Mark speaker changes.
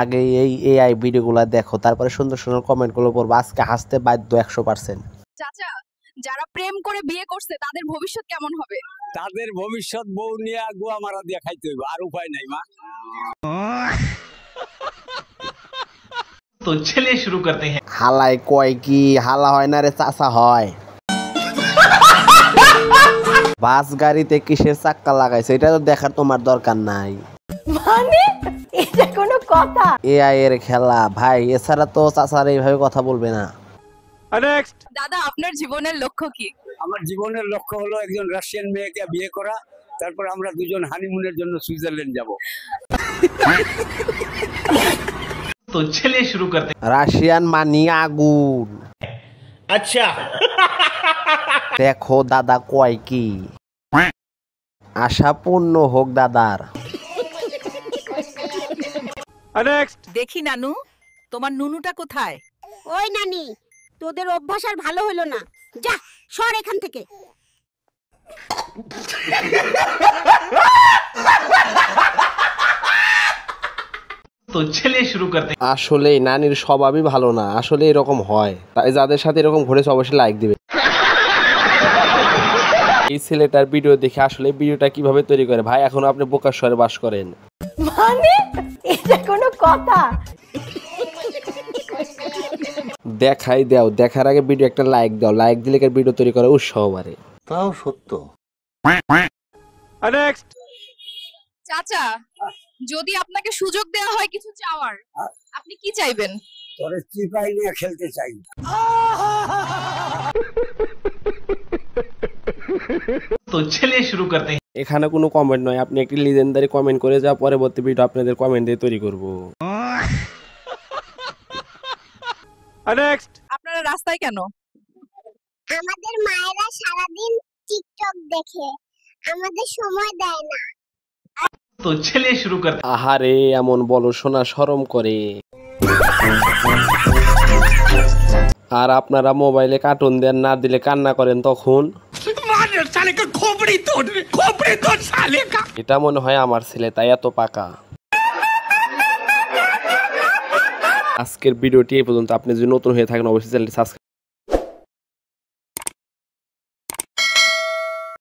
Speaker 1: আগে এই এআই ভিডিওগুলো দেখো, তারপরে সুন্দর সুন্দর কমেন্টগুলো পড়বো। আজকে হাসতে বাধ্য 100%।
Speaker 2: চাচা, যারা প্রেম করে বিয়ে করছে তাদের ভবিষ্যৎ কেমন হবে?
Speaker 3: তাদের ভবিষ্যৎ বউ নিয়ে গোয়া মারা দিয়ে খাইতে হইব, আর উপায় নাই মা।
Speaker 4: তো চলিए शुरू करते हैं।
Speaker 1: হালাই কয় কি হালা হয় না রে চাচা হয়। বাস গাড়িতে কিসের চাক্কা লাগাইছে এটা তো দেখার তোমার দরকার নাই।
Speaker 2: মানে এটা কোনো কথা?
Speaker 1: এআই এর খেলা ভাই, এছাড়া তো চাচার এইভাবে কথা বলবে না।
Speaker 2: দাদা, আপনার জীবনের লক্ষ্য কি?
Speaker 3: আমার জীবনের লক্ষ্য হলো একজন রাশিয়ান মেয়েকে বিয়ে করা, তারপর আমরা দুজন হানিমুনের জন্য সুইজারল্যান্ড যাব।
Speaker 4: तो चलिए शुरू करते हैं।
Speaker 1: রাশিয়ান মানি আগুন।
Speaker 4: अच्छा
Speaker 1: দেখো দাদা কয় কি, আশা পূর্ণ হোক দাদার।
Speaker 2: দেখি নানু, তোমার নুনুটা কোথায়?
Speaker 5: ওই নানি, তোদের অভ্যাস আর ভালো হলো না, যা সর এখান থেকে।
Speaker 4: तो चलिए शुरू करते हैं।
Speaker 1: আসলে নানির স্বভাবই ভালো না, আসলে এরকম হয়। তাই যাদের সাথে এরকম ঘটেছে অবশ্যই লাইক দিবে। এই ছেলেটার ভিডিও দেখে আসলে ভিডিওটা কিভাবে তৈরি করে ভাই, এখন আপনি বোকার শহরে বাস করেন।
Speaker 2: মানে এটা কোনো কথা?
Speaker 1: দেখাই দাও, দেখার আগে ভিডিও একটা লাইক দাও, লাইক দিলে ভিডিও তৈরি করা উৎসাহ বাড়ে।
Speaker 6: তাও সত্য।
Speaker 2: চাচা, যদি আপনাকে সুযোগ দেওয়া হয় কিছু চাওয়ার, আপনি কি চাইবেন?
Speaker 3: তোরে চিপাই নিয়ে খেলতে চাই।
Speaker 4: तो चलिए शुरू करते हैं।
Speaker 1: এখানে কোনো কমেন্ট নয়, আপনি একটি লিজেন্ডারি কমেন্ট করে যা পরবর্তী ভিডিও আপনাদের কমেন্ট দিয়ে তৈরি করব।
Speaker 2: আপনারা রাস্তায় কেন?
Speaker 5: আমাদের মায়েরা সারাদিন টিকটক দেখে, আমাদের সময় দেয় না।
Speaker 4: तो चलिए शुरू करते हैं।
Speaker 1: আহারে এমন বলো শোনা, শরম করে। আর আপনারা মোবাইলে কার্টুন দেন, না দিলে কান্না করেন তখন। এটা মনে হয় আমার ছেলে, তাই এত পাকা। আজকের ভিডিওটি এই পর্যন্ত। আপনি যদি নতুন হয়ে থাকেন অবশ্যই চ্যানেলটি সাবস্ক্রাইব